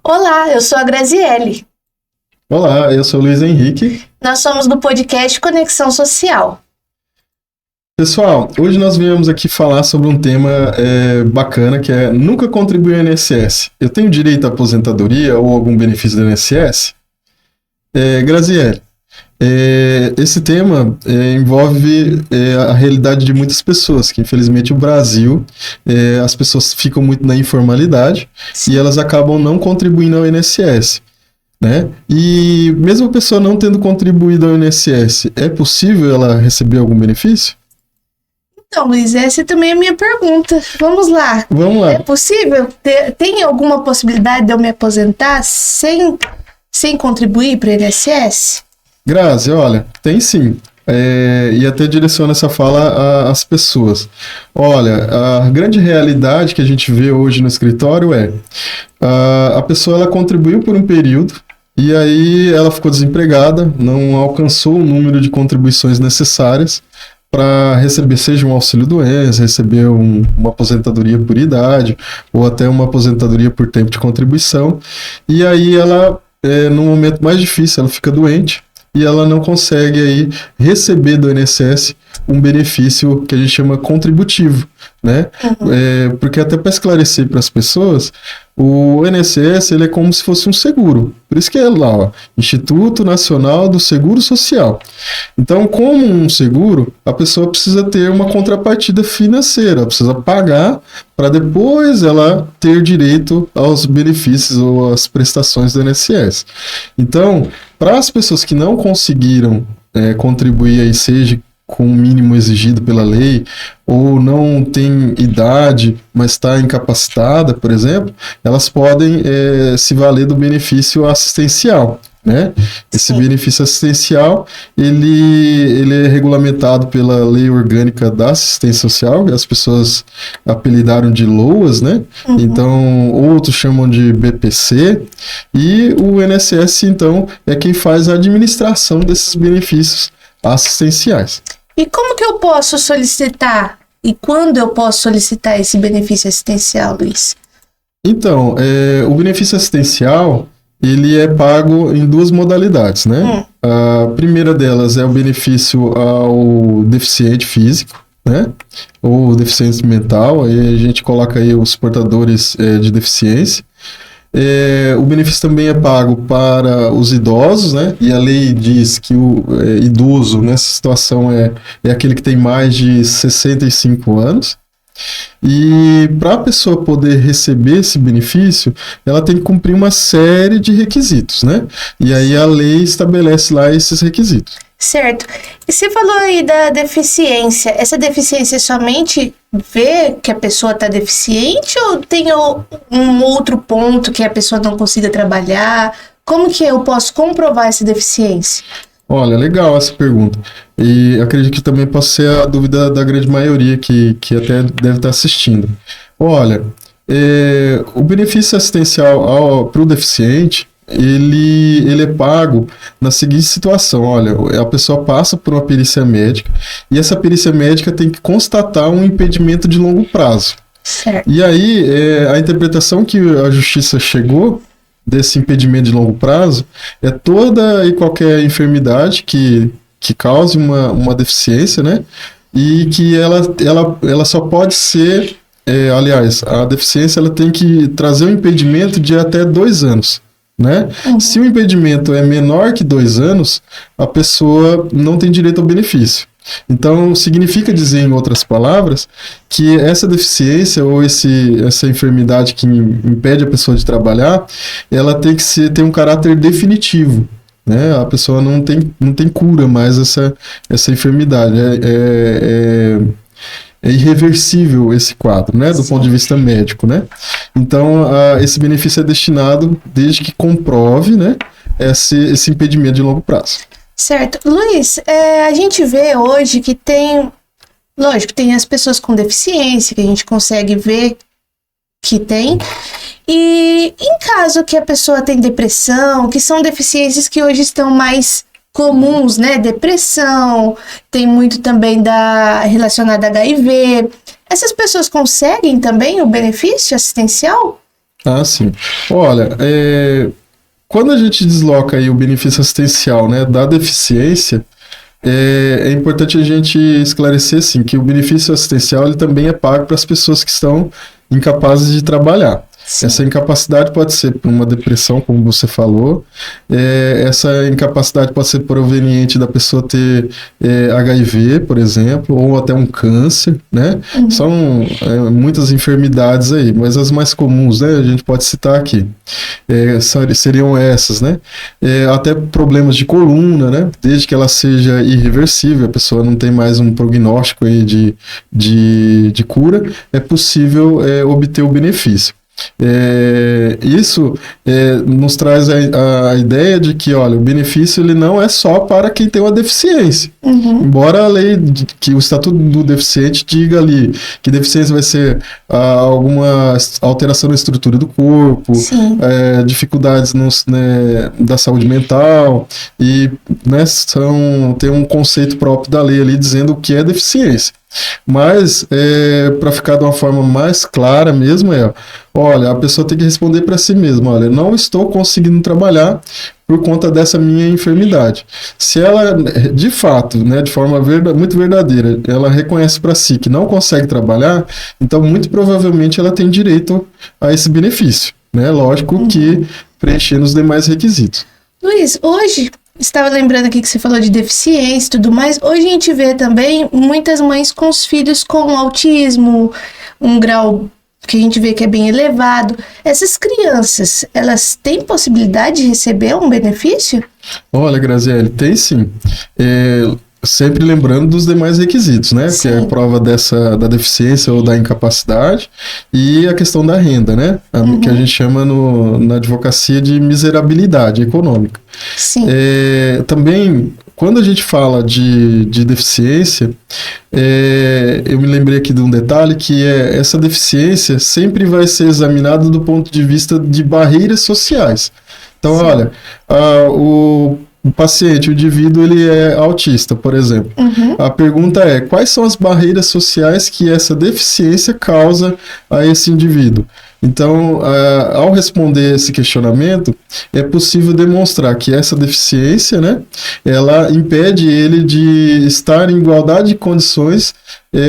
Olá, eu sou a Graziele. Olá, eu sou o Luiz Henrique. Nós somos do podcast Conexão Social. Pessoal, hoje nós viemos aqui falar sobre um tema bacana, que é nunca contribuir ao INSS. Eu tenho direito à aposentadoria ou algum benefício do INSS? Graziele, esse tema envolve a realidade de muitas pessoas, que infelizmente o Brasil, as pessoas ficam muito na informalidade. Sim. E elas acabam não contribuindo ao INSS. Né? E mesmo a pessoa não tendo contribuído ao INSS, é possível ela receber algum benefício? Então, Luiz, essa também é a minha pergunta. Vamos lá. É possível? Tem alguma possibilidade de eu me aposentar sem contribuir para o INSS? Grazi, olha, tem sim. E até direciona essa fala às pessoas. Olha, a grande realidade que a gente vê hoje no escritório a pessoa ela contribuiu por um período e aí ela ficou desempregada, não alcançou o número de contribuições necessárias para receber, seja um auxílio-doença, receber uma aposentadoria por idade ou até uma aposentadoria por tempo de contribuição. E aí ela, no momento mais difícil, ela fica doente e ela não consegue aí receber do INSS um benefício que a gente chama contributivo, né? Uhum. Porque até para esclarecer para as pessoas, o INSS ele é como se fosse um seguro. Por isso que é lá, ó, Instituto Nacional do Seguro Social. Então, como um seguro, a pessoa precisa ter uma contrapartida financeira, precisa pagar para depois ela ter direito aos benefícios ou às prestações do INSS. Então, para as pessoas que não conseguiram contribuir aí, seja com o mínimo exigido pela lei, ou não tem idade, mas está incapacitada, por exemplo, elas podem se valer do benefício assistencial, né? Esse benefício assistencial, ele é regulamentado pela Lei Orgânica da Assistência Social, que as pessoas apelidaram de LOAS, né? Uhum. Então, outros chamam de BPC, e o INSS, então, é quem faz a administração desses benefícios assistenciais. E como que eu posso solicitar? E quando eu posso solicitar esse benefício assistencial, Luiz? Então, o benefício assistencial, ele é pago em duas modalidades, né? A primeira delas é o benefício ao deficiente físico, né? Ou deficiente mental, aí a gente coloca aí os portadores de deficiência. O benefício também é pago para os idosos, né? E a lei diz que o idoso nessa situação é aquele que tem mais de 65 anos. E para a pessoa poder receber esse benefício, ela tem que cumprir uma série de requisitos, né? E aí a lei estabelece lá esses requisitos. Certo. E você falou aí da deficiência. Essa deficiência somente vê que a pessoa está deficiente ou tem um outro ponto que a pessoa não consiga trabalhar? Como que eu posso comprovar essa deficiência? Olha, legal essa pergunta. E acredito que também possa ser a dúvida da grande maioria que até deve estar assistindo. Olha, o benefício assistencial para o deficiente, ele é pago na seguinte situação. Olha, a pessoa passa por uma perícia médica e essa perícia médica tem que constatar um impedimento de longo prazo. Certo. E aí, a interpretação que a justiça chegou desse impedimento de longo prazo é toda e qualquer enfermidade que cause uma deficiência, né? E que ela só pode ser, aliás, a deficiência ela tem que trazer um impedimento de até 2 anos. Né? Uhum. Se o impedimento é menor que 2 anos, a pessoa não tem direito ao benefício. Então, significa dizer, em outras palavras, que essa deficiência ou essa enfermidade que impede a pessoa de trabalhar, ela tem que ter um caráter definitivo. Né? A pessoa não tem cura mais essa enfermidade. É irreversível esse quadro, né, do ponto de vista médico, né? Então, esse benefício é destinado desde que comprove, né, esse impedimento de longo prazo. Certo. Luiz, a gente vê hoje que lógico, tem as pessoas com deficiência, que a gente consegue ver que tem, e em caso que a pessoa tem depressão, que são deficiências que hoje estão mais comuns, né? Depressão, tem muito também relacionada a HIV. Essas pessoas conseguem também o benefício assistencial? Ah, sim. Olha, quando a gente desloca aí o benefício assistencial, né, da deficiência, é importante a gente esclarecer, sim, que o benefício assistencial ele também é pago para as pessoas que estão incapazes de trabalhar. Sim. Essa incapacidade pode ser por uma depressão, como você falou. Essa incapacidade pode ser proveniente da pessoa ter HIV, por exemplo, ou até um câncer, né? Uhum. São muitas enfermidades aí, mas as mais comuns, né? A gente pode citar aqui. Seriam essas, né? Até problemas de coluna, né? Desde que ela seja irreversível, a pessoa não tem mais um prognóstico aí de cura, é possível obter o benefício. Isso nos traz a ideia de que, olha, o benefício ele não é só para quem tem uma deficiência. Uhum. Embora a lei, que o Estatuto do Deficiente diga ali que deficiência vai ser alguma alteração na estrutura do corpo, dificuldades da saúde mental, e né, tem um conceito próprio da lei ali dizendo o que é deficiência. Mas, para ficar de uma forma mais clara mesmo, olha, a pessoa tem que responder para si mesma, olha, não estou conseguindo trabalhar por conta dessa minha enfermidade. Se ela, de fato, né, de forma muito verdadeira, ela reconhece para si que não consegue trabalhar, então muito provavelmente ela tem direito a esse benefício, né? Lógico que preenchendo os demais requisitos. Luiz, hoje, estava lembrando aqui que você falou de deficiência e tudo mais, hoje a gente vê também muitas mães com os filhos com autismo, um grau que a gente vê que é bem elevado. Essas crianças, elas têm possibilidade de receber um benefício? Olha, Graziele, tem sim. Sempre lembrando dos demais requisitos, né? Sim. Que é a prova da deficiência ou da incapacidade e a questão da renda, né? Que a gente chama na advocacia de miserabilidade econômica. Sim. Também, quando a gente fala de deficiência, eu me lembrei aqui de um detalhe que essa deficiência sempre vai ser examinada do ponto de vista de barreiras sociais. Então, sim, olha, o paciente, o indivíduo, ele é autista, por exemplo. A pergunta é, quais são as barreiras sociais que essa deficiência causa a esse indivíduo? Então, ao responder esse questionamento, é possível demonstrar que essa deficiência, né, ela impede ele de estar em igualdade de condições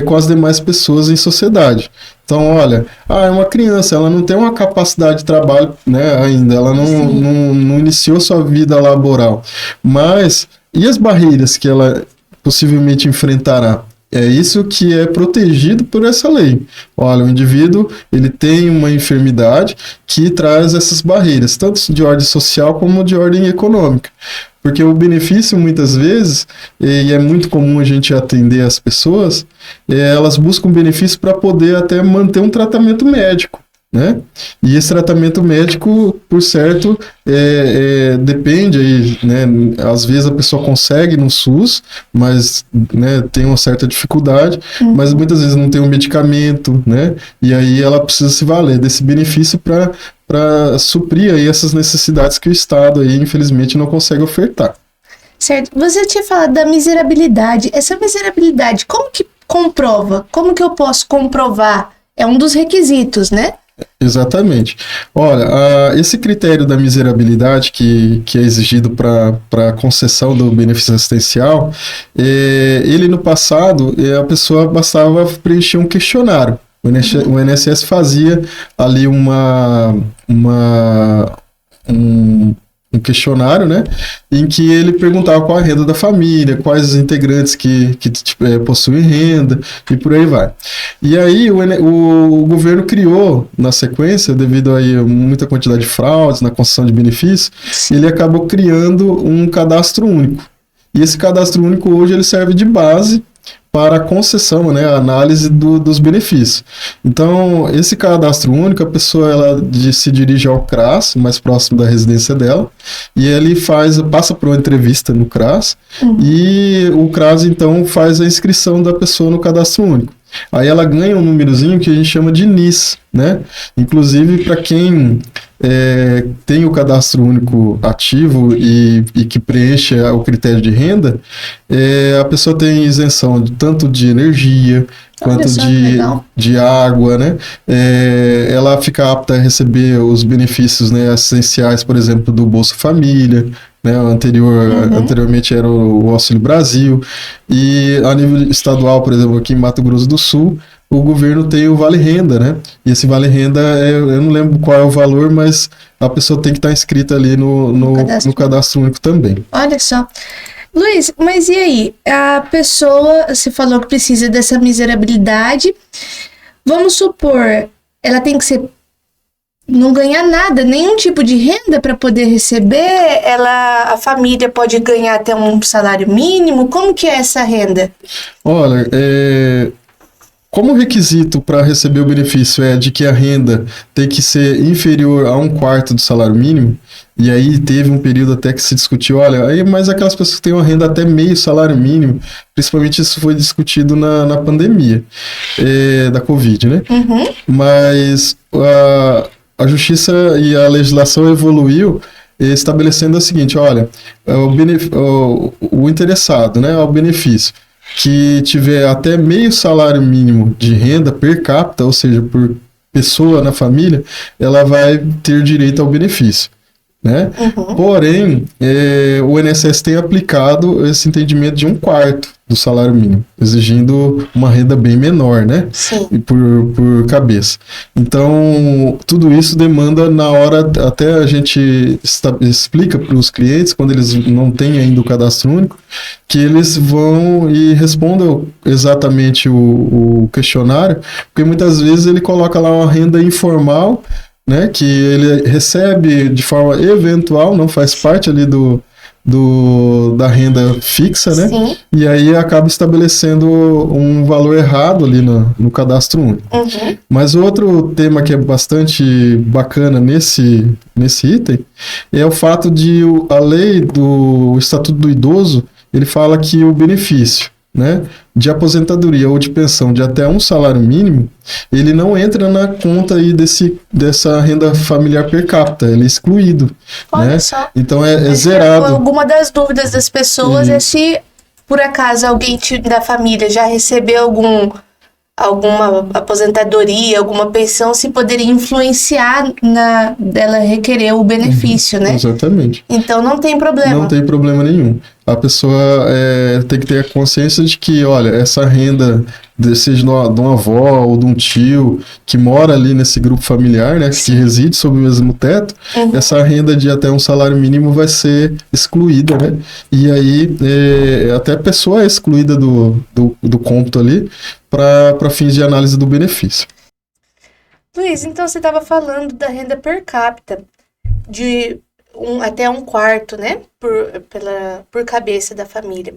com as demais pessoas em sociedade. Então, olha, é uma criança, ela não tem uma capacidade de trabalho, né, ainda, ela não iniciou sua vida laboral. Mas, e as barreiras que ela possivelmente enfrentará? É isso que é protegido por essa lei. Olha, o indivíduo, ele tem uma enfermidade que traz essas barreiras, tanto de ordem social como de ordem econômica. Porque o benefício, muitas vezes, e é muito comum a gente atender as pessoas, elas buscam benefício para poder até manter um tratamento médico, né? E esse tratamento médico, por certo, depende aí, né? Às vezes a pessoa consegue no SUS, mas, né, tem uma certa dificuldade, mas muitas vezes não tem um medicamento, né? E aí ela precisa se valer desse benefício para suprir aí essas necessidades que o Estado aí, infelizmente, não consegue ofertar. Certo. Você tinha falado da miserabilidade. Essa miserabilidade, como que comprova? Como que eu posso comprovar? É um dos requisitos, né? Exatamente. Olha, esse critério da miserabilidade que é exigido para a concessão do benefício assistencial, ele no passado, a pessoa bastava preencher um questionário. O INSS fazia ali um questionário, né, em que ele perguntava qual a renda da família, quais os integrantes que possuem renda, e por aí vai. E aí o governo criou, na sequência, devido a muita quantidade de fraudes na concessão de benefícios, ele acabou criando um cadastro único. E esse cadastro único hoje ele serve de base para a concessão, né, a análise dos benefícios. Então, esse cadastro único, a pessoa se dirige ao CRAS, mais próximo da residência dela, e ele passa por uma entrevista no CRAS, e o CRAS, então, faz a inscrição da pessoa no cadastro único. Aí ela ganha um númerozinho que a gente chama de NIS, né? Inclusive, para quem tem o cadastro único ativo e que preenche o critério de renda, a pessoa tem isenção tanto de energia, quanto só, legal. de água, né? Ela fica apta a receber os benefícios, né, essenciais, por exemplo, do Bolsa Família, né? Anteriormente era o Auxílio Brasil, e a nível estadual, por exemplo, aqui em Mato Grosso do Sul, o governo tem o Vale Renda, né? E esse Vale Renda, eu não lembro qual é o valor, mas a pessoa tem que estar inscrita ali no cadastro único também. Olha só. Luiz, mas e aí? A pessoa, você falou que precisa dessa miserabilidade. Vamos supor, ela tem que não ganhar nada, nenhum tipo de renda para poder receber. A família pode ganhar até um salário mínimo. Como que é essa renda? Olha, como o requisito para receber o benefício é de que a renda tem que ser inferior a 1/4 do salário mínimo, e aí teve um período até que se discutiu, mas aquelas pessoas que têm uma renda até meio salário mínimo, principalmente isso foi discutido na pandemia da Covid, né? Uhum. Mas a justiça e a legislação evoluiu estabelecendo o seguinte, o interessado, né, ao benefício, que tiver até meio salário mínimo de renda per capita, ou seja, por pessoa na família, ela vai ter direito ao benefício, né? Uhum. Porém, o INSS tem aplicado esse entendimento de 1/4 do salário mínimo, exigindo uma renda bem menor, né? Sim. Por cabeça. Então, tudo isso demanda na hora, até a gente explica para os clientes, quando eles não têm ainda o cadastro único, que eles vão e respondam exatamente o questionário, porque muitas vezes ele coloca lá uma renda informal, né, que ele recebe de forma eventual, não faz parte ali da renda fixa, né? Sim. E aí acaba estabelecendo um valor errado ali no cadastro único. Uhum. Mas outro tema que é bastante bacana nesse item é o fato de a lei do Estatuto do Idoso, ele fala que o benefício, né, de aposentadoria ou de pensão de até um salário mínimo, ele não entra na conta aí dessa renda familiar per capita, ele é excluído. Olha, né? só. Então é zerado. Alguma das dúvidas das pessoas é se, por acaso, alguém da família já recebeu alguma aposentadoria, alguma pensão, se poderia influenciar dela requerer o benefício, né? Exatamente. Então não tem problema. Não tem problema nenhum. A pessoa tem que ter a consciência de que, olha, essa renda, seja de uma avó ou de um tio que mora ali nesse grupo familiar, né, que reside sob o mesmo teto, essa renda de até um salário mínimo vai ser excluída, né? E aí até a pessoa é excluída do cômputo ali para fins de análise do benefício. Luiz, então você estava falando da renda per capita de até 1/4, né, por cabeça da família.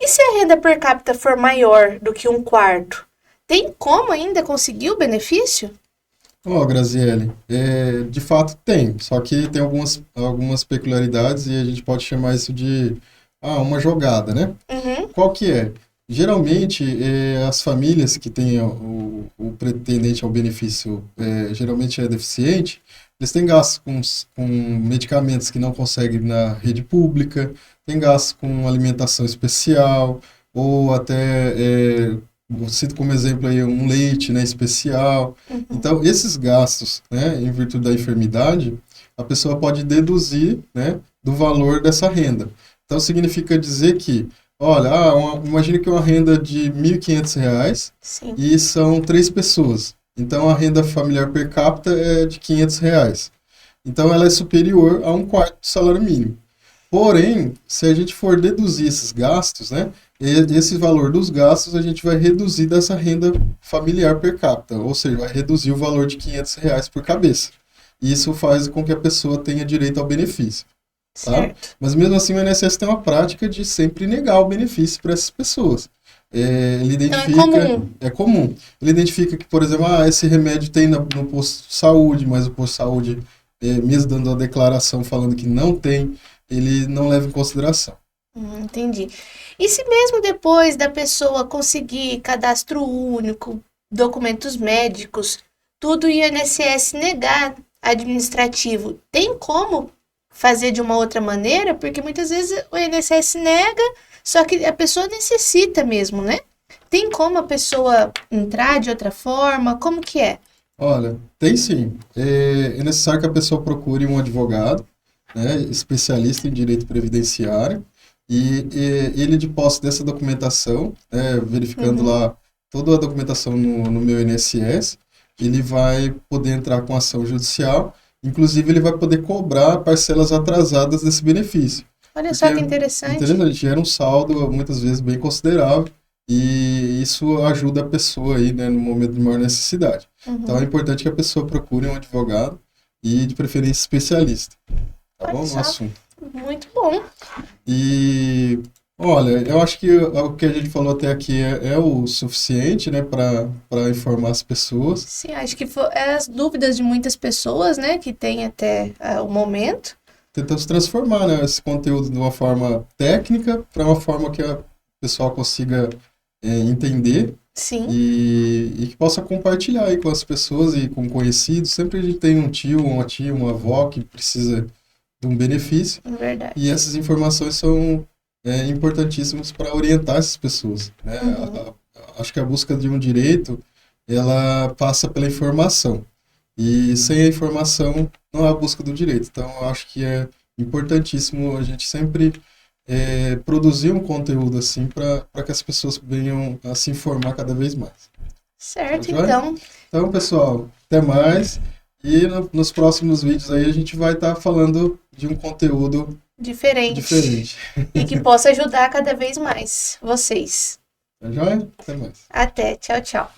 E se a renda per capita for maior do que 1/4, tem como ainda conseguir o benefício? Graziele, de fato tem, só que tem algumas peculiaridades e a gente pode chamar isso de uma jogada, né? Uhum. Qual que é? Geralmente, as famílias que têm o pretendente ao benefício geralmente é deficiente, eles têm gastos com medicamentos que não conseguem na rede pública, têm gastos com alimentação especial, ou até, cito como exemplo aí, um leite, né, especial. Uhum. Então, esses gastos, né, em virtude da enfermidade, a pessoa pode deduzir, né, do valor dessa renda. Então, significa dizer que, olha, imagine que uma renda de R$ 1.500 e são 3 pessoas. Então, a renda familiar per capita é de R$ 500. Então, ela é superior a 1/4 do salário mínimo. Porém, se a gente for deduzir esses gastos, né, esse valor dos gastos a gente vai reduzir dessa renda familiar per capita, ou seja, vai reduzir o valor de R$ 500 por cabeça. Isso faz com que a pessoa tenha direito ao benefício. Tá? Mas mesmo assim o INSS tem uma prática de sempre negar o benefício para essas pessoas. Ele identifica, então é comum. Ele identifica que, por exemplo, esse remédio tem no posto de saúde, mas o posto de saúde, mesmo dando a declaração falando que não tem, ele não leva em consideração. Entendi. E se mesmo depois da pessoa conseguir cadastro único, documentos médicos, tudo, e o INSS negar administrativo, tem como fazer de uma outra maneira? Porque muitas vezes o INSS nega, só que a pessoa necessita mesmo, né? Tem como a pessoa entrar de outra forma? Como que é? Olha, tem sim. É necessário que a pessoa procure um advogado, né, especialista em direito previdenciário, e ele, de posse dessa documentação, né, verificando lá toda a documentação no meu INSS, ele vai poder entrar com ação judicial, inclusive ele vai poder cobrar parcelas atrasadas desse benefício. Olha Porque só que interessante. interessante, gera um saldo muitas vezes bem considerável, e isso ajuda a pessoa aí, né, no momento de maior necessidade. Então é importante que a pessoa procure um advogado e de preferência especialista, tá Olha bom? No só. assunto. Muito bom. E olha, eu acho que o que a gente falou até aqui é o suficiente, né, para informar as pessoas. Sim, acho que as dúvidas de muitas pessoas, né, que tem até o momento. Tentamos transformar, né, esse conteúdo de uma forma técnica para uma forma que a pessoa consiga entender Sim, e que possa compartilhar aí com as pessoas e com conhecidos. Sempre a gente tem um tio, uma tia, uma avó que precisa de um benefício. verdade. E essas informações são importantíssimas para orientar essas pessoas, né? Acho que a busca de um direito, ela passa pela informação. E sem a informação, não há busca do direito. Então, eu acho que é importantíssimo a gente sempre produzir um conteúdo assim para que as pessoas venham a se informar cada vez mais. Certo, Tá joia? então. Então, pessoal, até mais. E nos próximos vídeos aí a gente vai estar falando de um conteúdo diferente. E que possa ajudar cada vez mais vocês. Tá joia? Até mais. Até. Tchau, tchau.